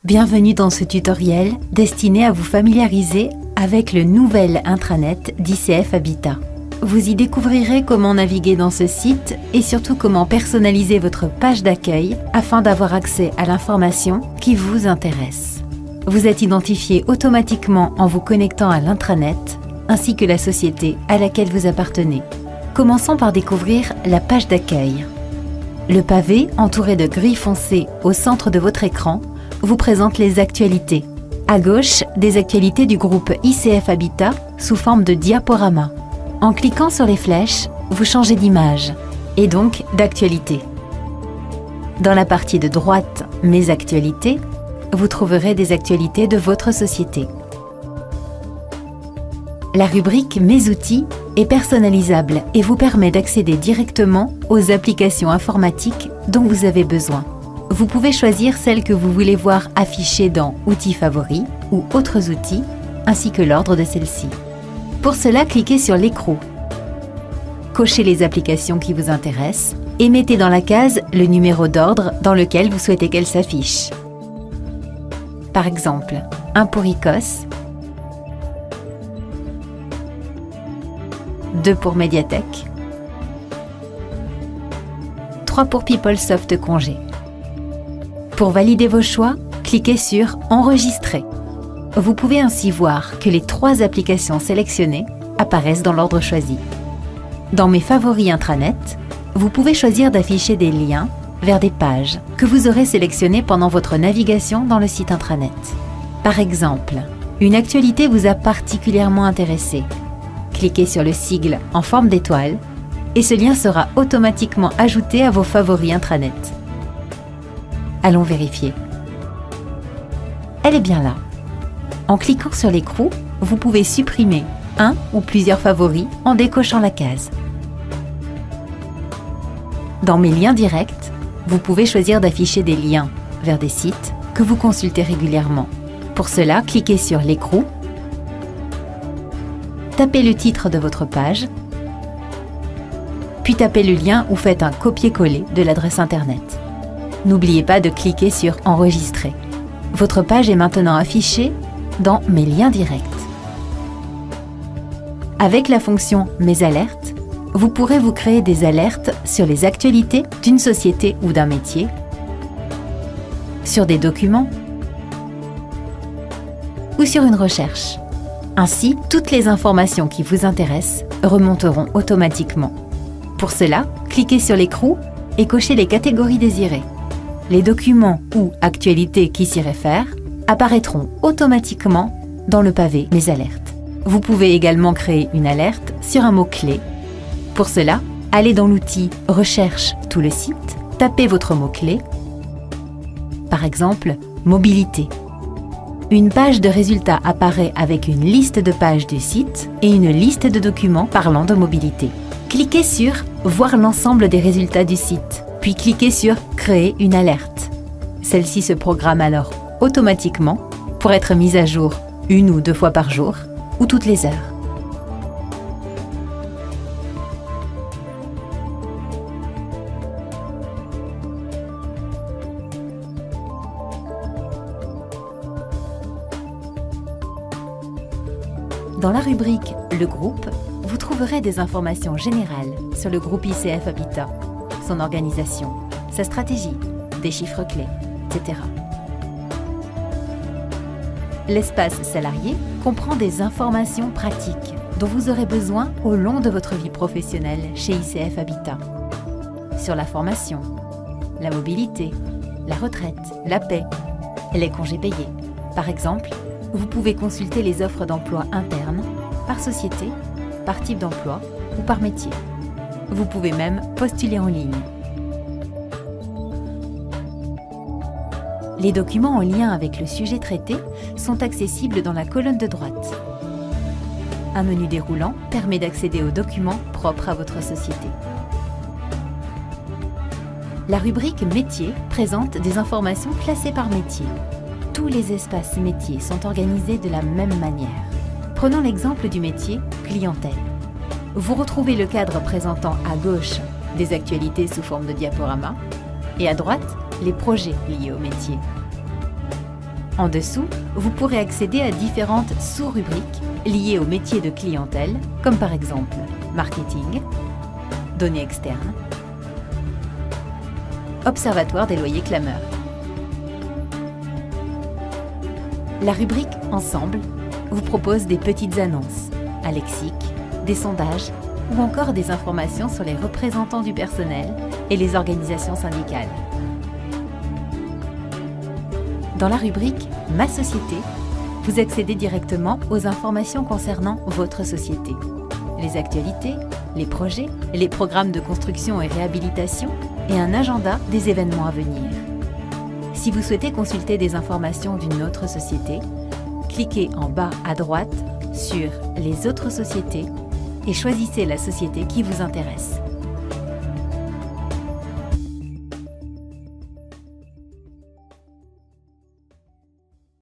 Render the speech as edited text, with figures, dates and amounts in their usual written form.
Bienvenue dans ce tutoriel destiné à vous familiariser avec le nouvel intranet d'ICF Habitat. Vous y découvrirez comment naviguer dans ce site et surtout comment personnaliser votre page d'accueil afin d'avoir accès à l'information qui vous intéresse. Vous êtes identifié automatiquement en vous connectant à l'intranet ainsi que la société à laquelle vous appartenez. Commençons par découvrir la page d'accueil. Le pavé, entouré de gris foncé au centre de votre écran, vous présente les actualités. À gauche, des actualités du groupe ICF Habitat sous forme de diaporama. En cliquant sur les flèches, vous changez d'image et donc d'actualité. Dans la partie de droite « Mes actualités », vous trouverez des actualités de votre société. La rubrique « Mes outils » est personnalisable et vous permet d'accéder directement aux applications informatiques dont vous avez besoin. Vous pouvez choisir celles que vous voulez voir affichées dans « Outils favoris » ou « Autres outils » ainsi que l'ordre de celles-ci. Pour cela, cliquez sur l'écrou. Cochez les applications qui vous intéressent et mettez dans la case le numéro d'ordre dans lequel vous souhaitez qu'elle s'affiche. Par exemple, 1 pour ICOS, 2 pour Médiathèque, 3 pour PeopleSoft Congé. Pour valider vos choix, cliquez sur « Enregistrer ». Vous pouvez ainsi voir que les 3 applications sélectionnées apparaissent dans l'ordre choisi. Dans Mes favoris intranet, vous pouvez choisir d'afficher des liens vers des pages que vous aurez sélectionnées pendant votre navigation dans le site intranet. Par exemple, une actualité vous a particulièrement intéressé. Cliquez sur le sigle en forme d'étoile et ce lien sera automatiquement ajouté à vos favoris intranet. Allons vérifier. Elle est bien là. En cliquant sur l'écrou, vous pouvez supprimer un ou plusieurs favoris en décochant la case. Dans Mes liens directs, vous pouvez choisir d'afficher des liens vers des sites que vous consultez régulièrement. Pour cela, cliquez sur l'écrou, tapez le titre de votre page, puis tapez le lien ou faites un copier-coller de l'adresse internet. N'oubliez pas de cliquer sur « Enregistrer ». Votre page est maintenant affichée dans « Mes liens directs ». Avec la fonction « Mes alertes », vous pourrez vous créer des alertes sur les actualités d'une société ou d'un métier, sur des documents ou sur une recherche. Ainsi, toutes les informations qui vous intéressent remonteront automatiquement. Pour cela, cliquez sur l'écrou et cochez les catégories désirées. Les documents ou actualités qui s'y réfèrent apparaîtront automatiquement dans le pavé « Mes alertes ». Vous pouvez également créer une alerte sur un mot-clé. Pour cela, allez dans l'outil « Recherche tout le site », tapez votre mot-clé, par exemple « Mobilité ». Une page de résultats apparaît avec une liste de pages du site et une liste de documents parlant de mobilité. Cliquez sur « Voir l'ensemble des résultats du site », puis cliquez sur « Créer une alerte ». Celle-ci se programme alors automatiquement pour être mise à jour 1 ou 2 fois par jour ou toutes les heures. Dans la rubrique « Le groupe », vous trouverez des informations générales sur le groupe ICF Habitat, son organisation, sa stratégie, des chiffres clés, etc. L'espace salarié comprend des informations pratiques dont vous aurez besoin au long de votre vie professionnelle chez ICF Habitat. Sur la formation, la mobilité, la retraite, la paie, les congés payés. Par exemple, vous pouvez consulter les offres d'emploi internes, par société, par type d'emploi ou par métier. Vous pouvez même postuler en ligne. Les documents en lien avec le sujet traité sont accessibles dans la colonne de droite. Un menu déroulant permet d'accéder aux documents propres à votre société. La rubrique « Métiers » présente des informations classées par métier. Tous les espaces métiers sont organisés de la même manière. Prenons l'exemple du métier « Clientèle ». Vous retrouvez le cadre présentant à gauche des actualités sous forme de diaporama et à droite les projets liés au métier. En dessous, vous pourrez accéder à différentes sous-rubriques liées au métier de clientèle, comme par exemple marketing, données externes, observatoire des loyers clameurs. La rubrique Ensemble vous propose des petites annonces, un lexique, des sondages ou encore des informations sur les représentants du personnel et les organisations syndicales. Dans la rubrique Ma société, vous accédez directement aux informations concernant votre société, les actualités, les projets, les programmes de construction et réhabilitation et un agenda des événements à venir. Si vous souhaitez consulter des informations d'une autre société, cliquez en bas à droite sur Les autres sociétés et choisissez la société qui vous intéresse.